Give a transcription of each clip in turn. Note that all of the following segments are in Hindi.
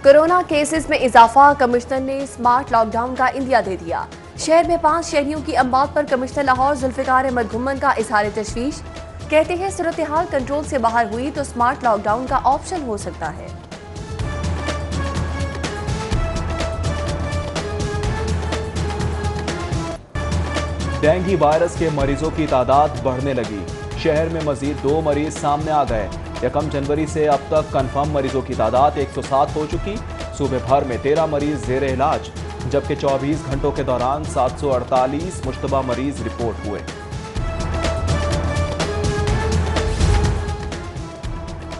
कोरोना केसेस में इजाफा, कमिश्नर ने स्मार्ट लॉकडाउन का इंदिया दे दिया। शहर में 5 शहरियों की अमवात पर कमिश्नर लाहौर जुल्फिकार अहमद घुम्मन का इजहार तशवीश। कहते हैं सूरत हाल कंट्रोल से बाहर हुई तो स्मार्ट लॉकडाउन का ऑप्शन हो सकता है। डेंगू वायरस के मरीजों की तादाद बढ़ने लगी। शहर में मजीद 2 मरीज सामने आ गए। 1 जनवरी से अब तक कंफर्म मरीजों की तादाद 107 हो चुकी। सूबे भर में 13 मरीज जेर इलाज, जबकि 24 घंटों के दौरान 748 मुश्तबा मरीज रिपोर्ट हुए।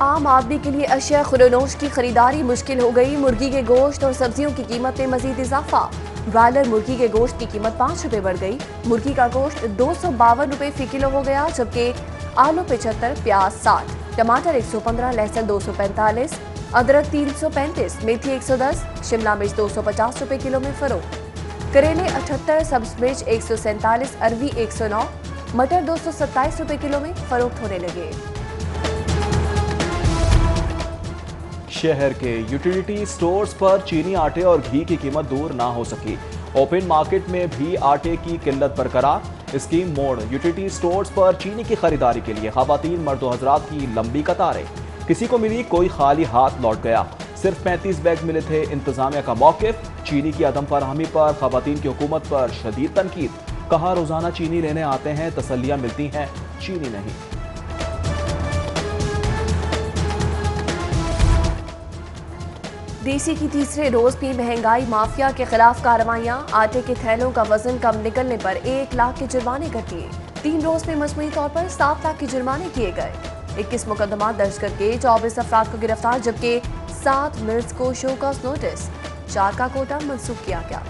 आम आदमी के लिए अशिया खुरनोश की खरीदारी मुश्किल हो गई। मुर्गी के गोश्त और सब्जियों की कीमत में मजीद इजाफा। ब्रायलर मुर्गी के गोश्त की कीमत 5 रुपए बढ़ गई। मुर्गी का गोश्त 252 रुपए फी किलो हो गया, जबकि आलू 75, प्याज 60, टमाटर 115, लहसुन 245, अदरक 335, मेथी 110, शिमला मिर्च 250 रुपए किलो में फरोख्त। करेले 78, सब्ज मिर्च 147, अरवी 109, मटर 227 रुपए किलो में फरोख्त होने लगे। शहर के यूटिलिटी स्टोर्स पर चीनी, आटे और घी की कीमत दूर ना हो सकी। ओपन मार्केट में भी आटे की किल्लत बरकरार। स्कीम मोड़ यूटिलिटी स्टोर्स पर चीनी की खरीदारी के लिए खवातीन मर्दो हजरात की लंबी कतारें। किसी को मिली, कोई खाली हाथ लौट गया। सिर्फ 35 बैग मिले थे। इंतजामिया का मौकिफ, चीनी की अदम फराहमी पर खवातीन की हुकूमत पर शदीद तनकीद। कहा रोजाना चीनी लेने आते हैं, तसल्लियां मिलती हैं, चीनी नहीं। डीसी की तीसरे रोज भी महंगाई माफिया के खिलाफ कार्रवाइयां। आटे के थैलों का वजन कम निकलने पर 1 लाख के जुर्माने कर दिए। 3 रोज में मजमूई तौर पर 7 लाख के जुर्माने किए गए। 21 मुकदमा दर्ज करके 24 अफराद को गिरफ्तार, जबकि 7 मिल्स को शोकॉज नोटिस, 4 का कोटा मंसूख किया गया।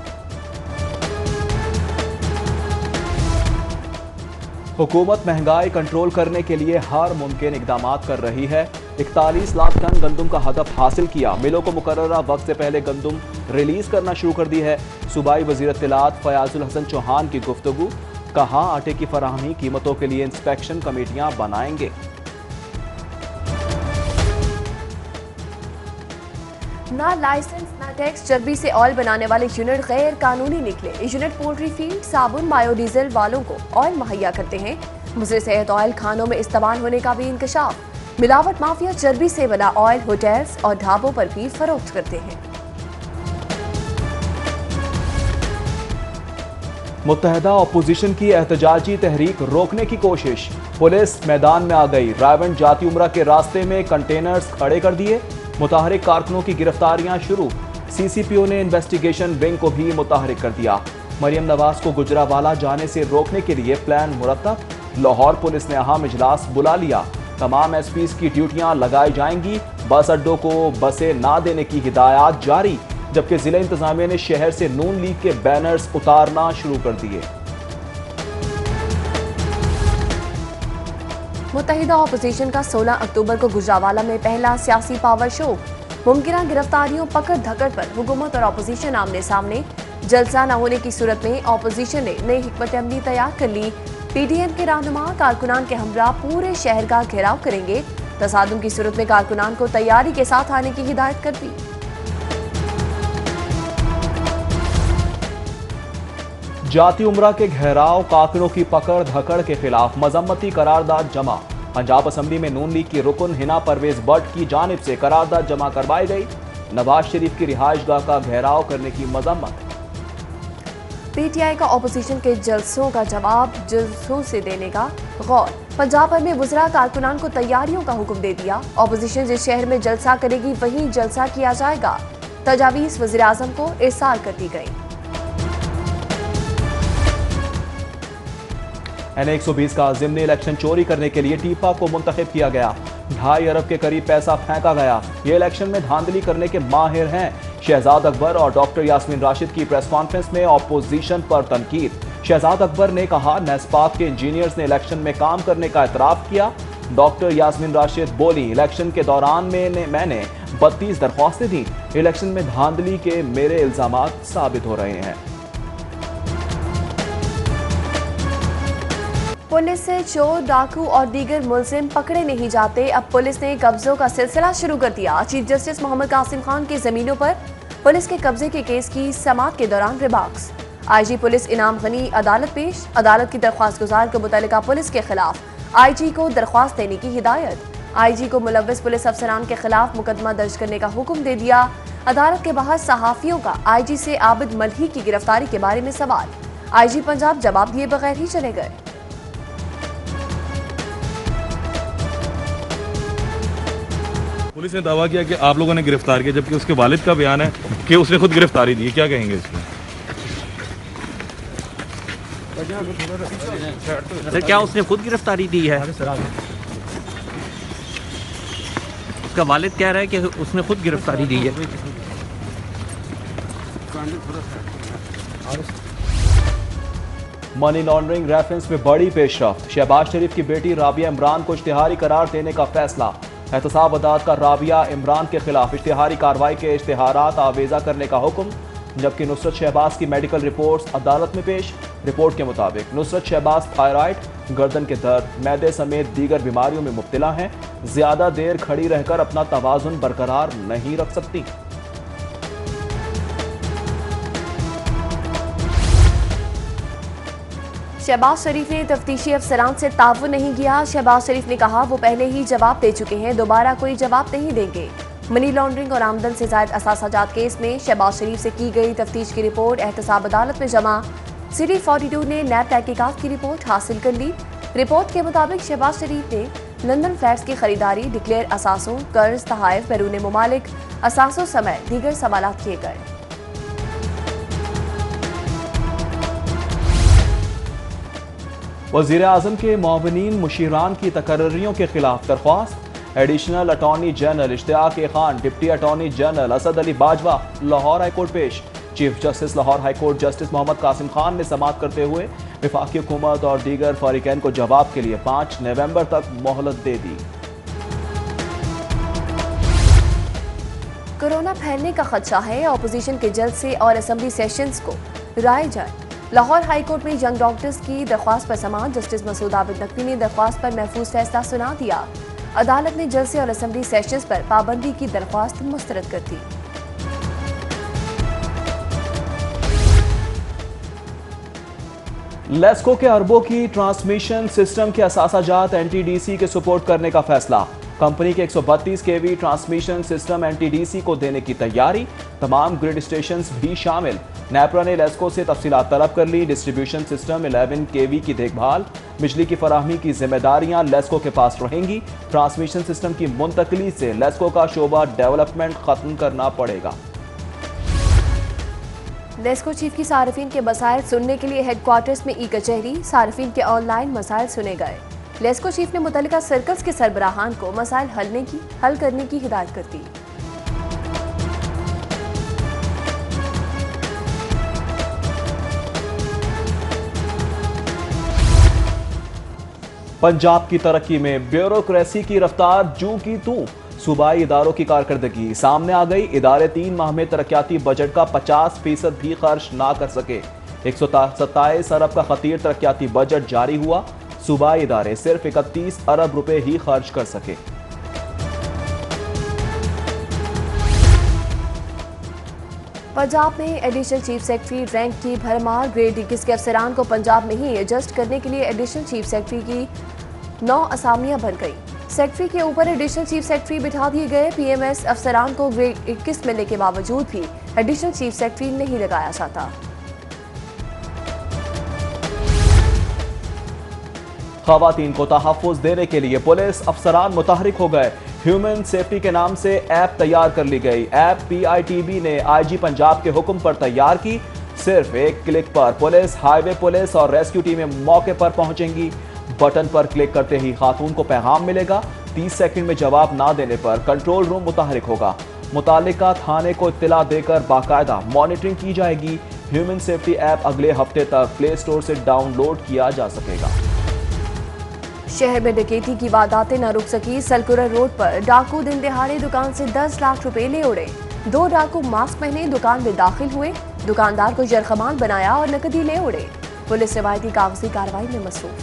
हुकूमत महंगाई कंट्रोल करने के लिए हर मुमकिन इकदाम कर रही है। 41 लाख टन गंदम का हदफ हासिल किया। मिलों को मुकर्ररा वक्त से पहले गंदम रिलीज करना शुरू कर दी है। सूबाई वजीर इत्तलात फयाजुल हसन चौहान की गुफ्तगू। कहा आटे की फराहमी, कीमतों के लिए इंस्पेक्शन कमेटियां बनाएंगे। ना लाइसेंस ना टैक्स चर्बी से ऑयल बनाने वाले यूनिट गैर कानूनी निकले। यूनिट पोल्ट्री फीड, साबुन, बायोडीजल वालों को ऑयल मुहैया करते हैं। मुज़र सेहत ऑयल खानों में इस्तेमाल होने का भी इंकशाफ। मिलावट माफिया चर्बी से बना ऑयल होटल्स और ढाबों पर भी फरोख्त करते हैं। मुत्तहदा अपोजिशन की एहतजाजी तहरीक रोकने की कोशिश। पुलिस मैदान में आ गई। रायवंड जाती उमरा के रास्ते में कंटेनर्स खड़े कर दिए। मुताहरिक कारकुनों की गिरफ्तारियां शुरू। सीसीपीओ ने इन्वेस्टिगेशन विंग को भी मुताहरिक कर दिया। मरियम नवाज को गुजरावाला जाने से रोकने के लिए प्लान मुरतब। लाहौर पुलिस ने अहम इजलास बुला लिया। तमाम एसपीज की ड्यूटियां लगाई जाएंगी। बस अड्डों को बसें ना देने की हिदायत जारी, जबकि जिला इंतजामिया ने शहर से नून लीग के बैनर्स उतारना शुरू कर दिए। मुत्तहिदा अपोजिशन का 16 अक्टूबर को गुजरावाला में पहला सियासी पावर शो। मुमकिन गिरफ्तारियों, पकड़ धकड़ पर हुकूमत और अपोजिशन आमने सामने। जलसा न होने की सूरत में अपोजिशन ने नई हिकमत अमली तैयार कर ली। पीडीएम के रहनुमा कारकुनान के हमरा पूरे शहर का घेराव करेंगे। तसादुम की सूरत में कारकुनान को तैयारी के साथ आने की हिदायत कर दी। जाती उमरा के घेराव, कारकुनों की पकड़ धकड़ के खिलाफ मजम्मती करारदाद जमा। पंजाब असम्बली में नून लीग की रुकन हिना परवेज भट्ट की जानिब से करारदाद जमा करवाई गई। नवाज शरीफ की रिहाइशगाह का घेराव करने की मजम्मत। पीटीआई का अपोजिशन के जलसों का जवाब जलसों से देने का गौर। पंजाब भर में वुज़रा कारकुनान को तैयारियों का हुक्म दे दिया। अपोजिशन जिस शहर में जलसा करेगी वहीं जलसा किया जाएगा। तजावीज़ वज़ीर आज़म को इरसाल कर दी गई। NA-120 का ज़िमनी इलेक्शन चोरी करने के लिए टीपा को मुंतखब किया गया। 2.5 अरब के करीब पैसा फेंका गया। ये इलेक्शन में धांधली करने के माहिर हैं। शहजाद अकबर और डॉक्टर यास्मीन राशिद की प्रेस कॉन्फ्रेंस में अपोजिशन पर तनकीद। शहजाद अकबर ने कहा नेस्पाक के इंजीनियर्स ने इलेक्शन में काम करने का एतराफ़ किया। डॉक्टर यास्मीन राशिद बोली इलेक्शन के दौरान मैंने 32 दरख्वास्तें दी। इलेक्शन में धांधली के मेरे इल्जामात साबित हो रहे हैं। पुलिस से चोर, डाकू और दीगर मुलजिम पकड़े नहीं जाते। अब पुलिस ने कब्जों का सिलसिला शुरू कर दिया। चीफ जस्टिस मोहम्मद कासिम खान की जमीनों पर पुलिस के कब्जे के केस की समाअत के दौरान रिमार्क्स। आईजी पुलिस इनाम गनी अदालत पेश। अदालत की दरख्वास्त गुजार को मुतल्लिका पुलिस के खिलाफ आईजी को दरख्वास्त देने की हिदायत। आईजी को मुलव्विस पुलिस अफसरान के खिलाफ मुकदमा दर्ज करने का हुक्म दे दिया। अदालत के बाहर सहाफियों का आईजी से आबिद मल्ही की गिरफ्तारी के बारे में सवाल। आईजी पंजाब जवाब दिए बगैर ही चले गए। पुलिस ने दावा किया कि आप लोगों ने गिरफ्तार किया, जबकि उसके वालिद का बयान है कि उसने खुद गिरफ्तारी दी। क्या कहेंगे इसमें? सर, क्या उसने खुद गिरफ्तारी दी है? उसका वालिद कह रहा है कि उसने खुद गिरफ्तारी दी है। मनी लॉन्ड्रिंग रेफरेंस में बड़ी पेशरफ्त। शहबाज शरीफ की बेटी राबिया इमरान को इश्तिहारी करार देने का फैसला। एहतसाब अदालत का राबिया इमरान के खिलाफ इश्तिहारी कार्रवाई के इश्तिहारात आवेजा करने का हुक्म। जबकि नुसरत शहबाज की मेडिकल रिपोर्ट्स अदालत में पेश। रिपोर्ट के मुताबिक नुसरत शहबाज थायराइड, गर्दन के दर्द, मैदे समेत दीगर बीमारियों में मुब्तला हैं। ज्यादा देर खड़ी रहकर अपना तवाजुन बरकरार नहीं रख सकती। शहबाज शरीफ ने तफ्तीशी अफसरान से ताउन नहीं किया। शहबाज शरीफ ने कहा वो पहले ही जवाब दे चुके हैं, दोबारा कोई जवाब नहीं देंगे। मनी लॉन्ड्रिंग और आमदन से जायद असासाजात केस में शहबाज शरीफ से की गई तफ्तीश की रिपोर्ट एहतसाब अदालत में जमा। सिटी 42 ने नैब तहकीकात की रिपोर्ट हासिल कर ली। रिपोर्ट के मुताबिक शहबाज शरीफ ने लंदन फ्लैट्स की खरीदारी, डिक्लेयर असासों, कर्ज, तहाइफ, बैरून मुमालिक असासों समेत दीगर सवालात किए गए। वज़ीर आज़म के मुआविनीन मुशीरान की तकर्रियों के खिलाफ दरख्वास्त। Additional attorney general Ishtiaq Khan, deputy attorney general Asad Ali Bajwa Lahore high court पेश। Chief justice Lahore high court justice Mohammad Qasim Khan ने समाअत करते हुए वफाकी हुकूमत और दीगर फारिकैन को जवाब के लिए 5 नवंबर तक मोहलत दे दी। कोरोना फैलने का खदशा है, अपोजिशन के जलसे और असेंबली सेशंस को राय जाए। लाहौर हाईकोर्ट में यंग डॉक्टर्स की दरख्वास्त पर समाअत। जस्टिस मसूद आबिद नकवी ने दरख्वास्त पर महफूज फैसला सुना दिया। अदालत ने जलसे और असेंबली सेशंस पर पाबंदी की दरख्वास्त मुस्तरद कर दी। लेस्को के अरबों की ट्रांसमिशन सिस्टम के असासाजात एनटीडीसी के सुपोर्ट करने का फैसला। कंपनी के 132 केवी ट्रांसमिशन सिस्टम एनटीडीसी को देने की तैयारी। तमाम ग्रिड स्टेशंस भी शामिल। नेपरा ने लेस्को से तफसीलात तलब कर ली। डिस्ट्रीब्यूशन सिस्टम 11 केवी की देखभाल, बिजली की फराहमी की जिम्मेदारियां लेस्को के पास रहेंगी। ट्रांसमिशन सिस्टम की मुंतकली से लेस्को का शोबा डेवलपमेंट खत्म करना पड़ेगा। लेस्को चीफ की सार्फिन के मसाइल सुनने के लिए हेडक्वार्टर्स में ई कचहरी। सार्फिन के ऑनलाइन मसाइल सुने गए। लेस्को चीफ ने मुतल्लिका सर्कल्स के सरबराहान को मसाइल हल करने की हिदायत कर दी। पंजाब की तरक्की में ब्यूरोक्रेसी की रफ्तार जू की तू। सूबाई इदारों की कारकर्दगी सामने आ गई। इदारे 3 माह में तरक्याती बजट का 50% भी खर्च ना कर सके। 127 अरब का खतीर तरक्याती बजट जारी हुआ। सूबाई इदारे सिर्फ 31 अरब रुपए ही खर्च कर सके। पंजाब में एडिशनल चीफ सेक्रेटरी रैंक की भरमार। ग्रेड 21 के अफसरान को पंजाब में ही एडजस्ट करने के लिए एडिशनल चीफ सेक्रेटरी की 9 असामियां बन गई। सेक्रेटरी के ऊपर एडिशनल चीफ सेक्रेटरी बिठा दिए गए। पीएमएस अफसरान को ग्रेड 21 मिलने के बावजूद भी एडिशनल चीफ सेक्रेटरी नहीं लगाया जाता। खवातीन को तहफ़्फ़ुज़ देने के लिए पुलिस अफसरान मुतहरिक हो गए। ह्यूमन सेफ्टी के नाम से ऐप तैयार कर ली गई। ऐप PITB ने IG पंजाब के हुक्म पर तैयार की। सिर्फ एक क्लिक पर पुलिस, हाईवे पुलिस और रेस्क्यू टीमें मौके पर पहुंचेंगी। बटन पर क्लिक करते ही खातून को पैगाम मिलेगा। 30 सेकंड में जवाब ना देने पर कंट्रोल रूम मुतहरिक होगा। मुतालिका थाने को इत्तला देकर बाकायदा मॉनिटरिंग की जाएगी। ह्यूमन सेफ्टी ऐप अगले हफ्ते तक प्ले स्टोर से डाउनलोड किया जा सकेगा। शहर में डकैती की वारदातें न रुक सकी। सलकुरा रोड पर डाकू दिन दिहाड़े दुकान से 10 लाख रुपए ले उड़े। 2 डाकू मास्क पहने दुकान में दाखिल हुए, दुकानदार को जरखमान बनाया और नकदी ले उड़े। पुलिस रिवायती कागजी कार्रवाई में मसरूफ।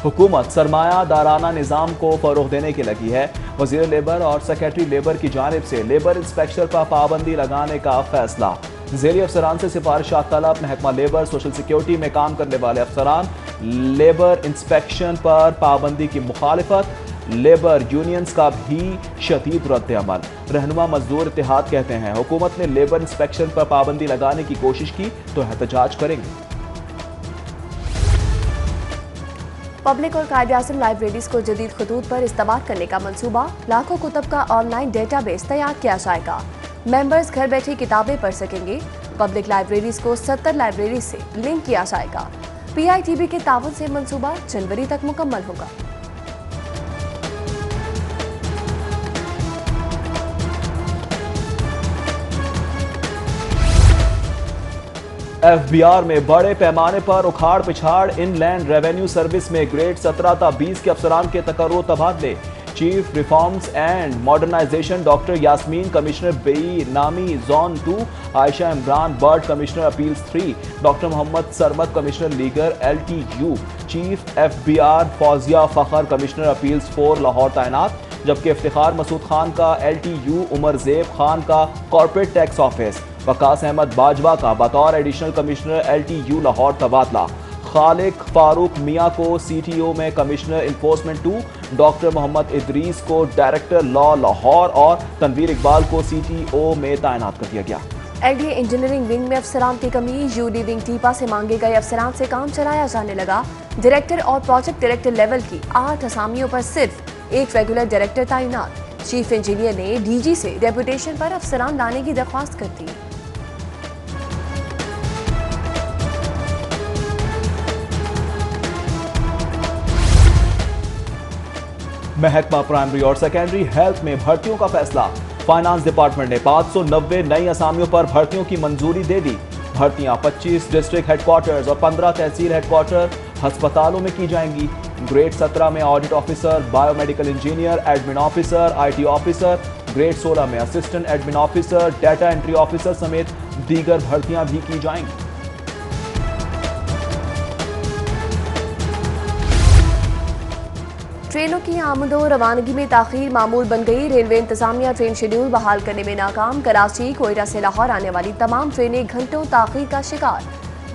हुकूमत सरमायादाराना निज़ाम को फरोग देने की लगी है। वज़ीर लेबर और सेक्रेटरी लेबर की जानिब से लेबर इंस्पेक्टर पर पाबंदी लगाने का फैसला। ज़ेली अफसरान से सिफारिशात तलब। महकमा लेबर सोशल सिक्योरिटी में काम करने वाले अफसरान लेबर इंस्पेक्शन पर पाबंदी की मुखालिफत। लेबर यूनियंस का भी शदीद रद्द अमल। रहनुमा मजदूर इत्तेहाद कहते हैं हुकूमत ने लेबर इंस्पेक्शन पर पाबंदी लगाने की कोशिश की तो एहतजाज करेंगे। पब्लिक और कायदे-ए-आज़म लाइब्रेरीज को जदीद खतूत पर इस्तेमाल करने का मंसूबा। लाखों कुतब का ऑनलाइन डेटाबेस तैयार किया जाएगा। मेंबर्स घर बैठे किताबें पढ़ सकेंगे। पब्लिक लाइब्रेरीज को 70 लाइब्रेरी से लिंक किया जाएगा। PITB के ताउन से मंसूबा जनवरी तक मुकम्मल होगा। FBR में बड़े पैमाने पर उखाड़ पिछाड़। इनलैंड रेवेन्यू सर्विस में ग्रेड 17 ta 20 के अफसरान के तकर्रुर तबादले। Chief reforms and modernisation doctor Yasmeen commissioner benami zone 2, Ayesha Imran Bird commissioner appeals 3, doctor Mohammad Sarmad commissioner legal LTU, chief FBR Fauzia Fakhar commissioner appeals 4 Lahore तैनात। जबकि इफ्तिखार मसूद खान का LTU, उमर ज़ेब खान का corporate tax office, Waqas Ahmed Bajwa का बतौर एडिशनल कमिश्नर LTU लाहौर तबादला। खालिक फारूक मियाँ को CTO में commissioner enforcement 2, doctor Mohammad Idris को डायरेक्टर लॉ लाहौर और तनवीर इकबाल को CTO में तैनात कर दिया गया। LDA इंजीनियरिंग विंग में अफसरान की कमी। UD विंग टीपा से मांगे गए अफसरान से काम चलाया जाने लगा। डायरेक्टर और प्रोजेक्ट डायरेक्टर लेवल की 8 असामियों पर सिर्फ एक रेगुलर डायरेक्टर तैनात। चीफ इंजीनियर ने DG से डेपुटेशन पर अफसरान लाने की दरख्वास्त कर दी। महकमा प्राइमरी और सेकेंडरी हेल्थ में भर्तियों का फैसला। फाइनेंस डिपार्टमेंट ने 590 नई असामियों पर भर्तियों की मंजूरी दे दी। भर्तियां 25 डिस्ट्रिक्ट हेडक्वार्टर्स और 15 तहसील हेडक्वार्टर अस्पतालों में की जाएंगी। ग्रेड 17 में audit officer, biomedical engineer, admin officer, IT officer, grade 16 में assistant admin officer, data entry officer समेत दीगर भर्तियां भी की जाएंगी। ट्रेनों की आमदो रवानगी में ताखीर मामूल बन गई। रेलवे इंतजामिया ट्रेन शेड्यूल बहाल करने में नाकाम। कराची, कोयटा से लाहौर आने वाली तमाम ट्रेनें घंटों ताखीर का शिकार।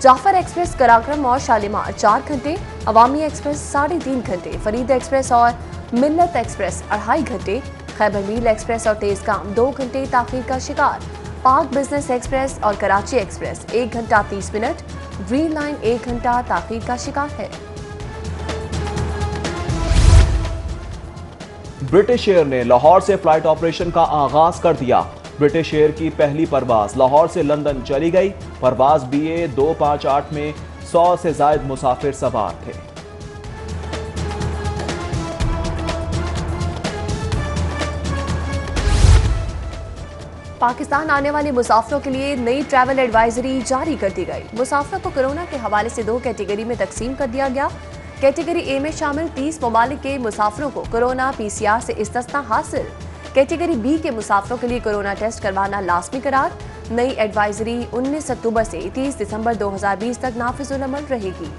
जाफर एक्सप्रेस कराक्रम और शालीमार 4 घंटे, अवामी एक्सप्रेस 3.5 घंटे, फरीद एक्सप्रेस और मिल्लत एक्सप्रेस 2.5 घंटे, खैबर मील एक्सप्रेस और तेजगाम 2 घंटे ताखीर का शिकार। पाक बिजनेस एक्सप्रेस और कराची एक्सप्रेस 1 घंटा 30 मिनट, ग्रीन लाइन 1 घंटा ताखीर का शिकार है। ब्रिटिश एयर ने लाहौर से फ्लाइट ऑपरेशन का आगाज कर दिया। ब्रिटिश एयर की पहली परवाज लाहौर से लंदन चली गई। परवाज BA 258 में 100 से ज्यादा मुसाफिर सवार थे। पाकिस्तान आने वाले मुसाफिरों के लिए नई ट्रैवल एडवाइजरी जारी कर दी गई। मुसाफिरों को कोरोना के हवाले से 2 कैटेगरी में तकसीम कर दिया गया। कैटेगरी A में शामिल 30 ममालिक के मुसाफिरों को कोरोना PCR से इस्तिस्ना हासिल। कैटेगरी B के मुसाफिरों के लिए कोरोना टेस्ट करवाना लाजमी करार। नई एडवाइजरी 19 अक्टूबर से 30 दिसंबर 2020 तक नाफिजुल अमल रहेगी।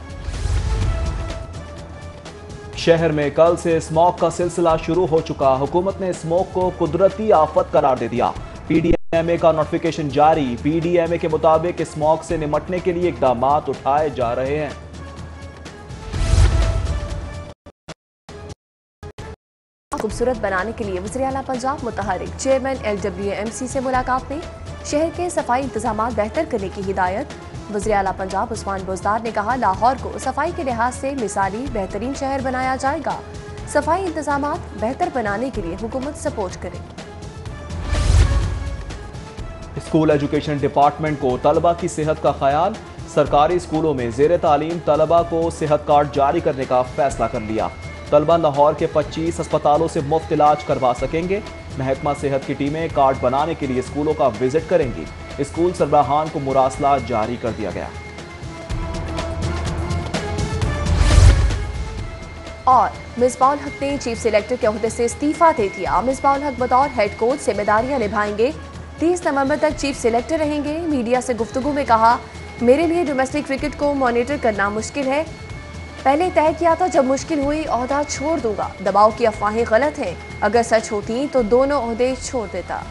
शहर में कल से स्मॉग का सिलसिला शुरू हो चुका। हुकूमत ने स्मॉग को कुदरती आफत करार दे दिया। PDMA का नोटिफिकेशन जारी। PDMA के मुताबिक स्मॉग से निमटने के लिए इकदाम उठाए जा रहे हैं। खूबसूरत बनाने के लिए वज़ीर आला पंजाब मुतहरिक चेयरमैन LWMC से मुलाकात में शहर के सफाई इंतजाम बेहतर करने की हिदायत। वज़ीर आला पंजाब उस्मान बुज़दार ने कहा लाहौर को सफाई के लिहाज से मिसाली बेहतरीन शहर बनाया जाएगा। सफाई इंतजाम बेहतर बनाने के लिए हुकूमत सपोर्ट करे। स्कूल एजुकेशन डिपार्टमेंट को तलबा की सेहत का ख्याल। सरकारी स्कूलों में ज़ेर तालीम तलबा को सेहत कार्ड जारी करने का फैसला कर लिया। तलबा लाहौर के 25 अस्पतालों से मुफ्त इलाज करवा सकेंगे। महकमा सेहत की टीमें कार्ड बनाने के लिए स्कूलों का विजिट करेंगी। स्कूल सरबराहान को मुरासला जारी कर दिया गया। और मिसबाउल हक ने चीफ सिलेक्टर के ओहदे से इस्तीफा दे दिया। मिसबाउल हक बतौर हेड कोच जिम्मेदारियां निभाएंगे। 30 नवंबर तक चीफ सिलेक्टर रहेंगे। मीडिया से गुफ्तगू में कहा मेरे लिए डोमेस्टिक क्रिकेट को मॉनिटर करना मुश्किल है। पहले तय किया था जब मुश्किल हुई ओहदा छोड़ दूंगा। दबाव की अफवाहें गलत हैं, अगर सच होती तो दोनों ओहदे छोड़ देता।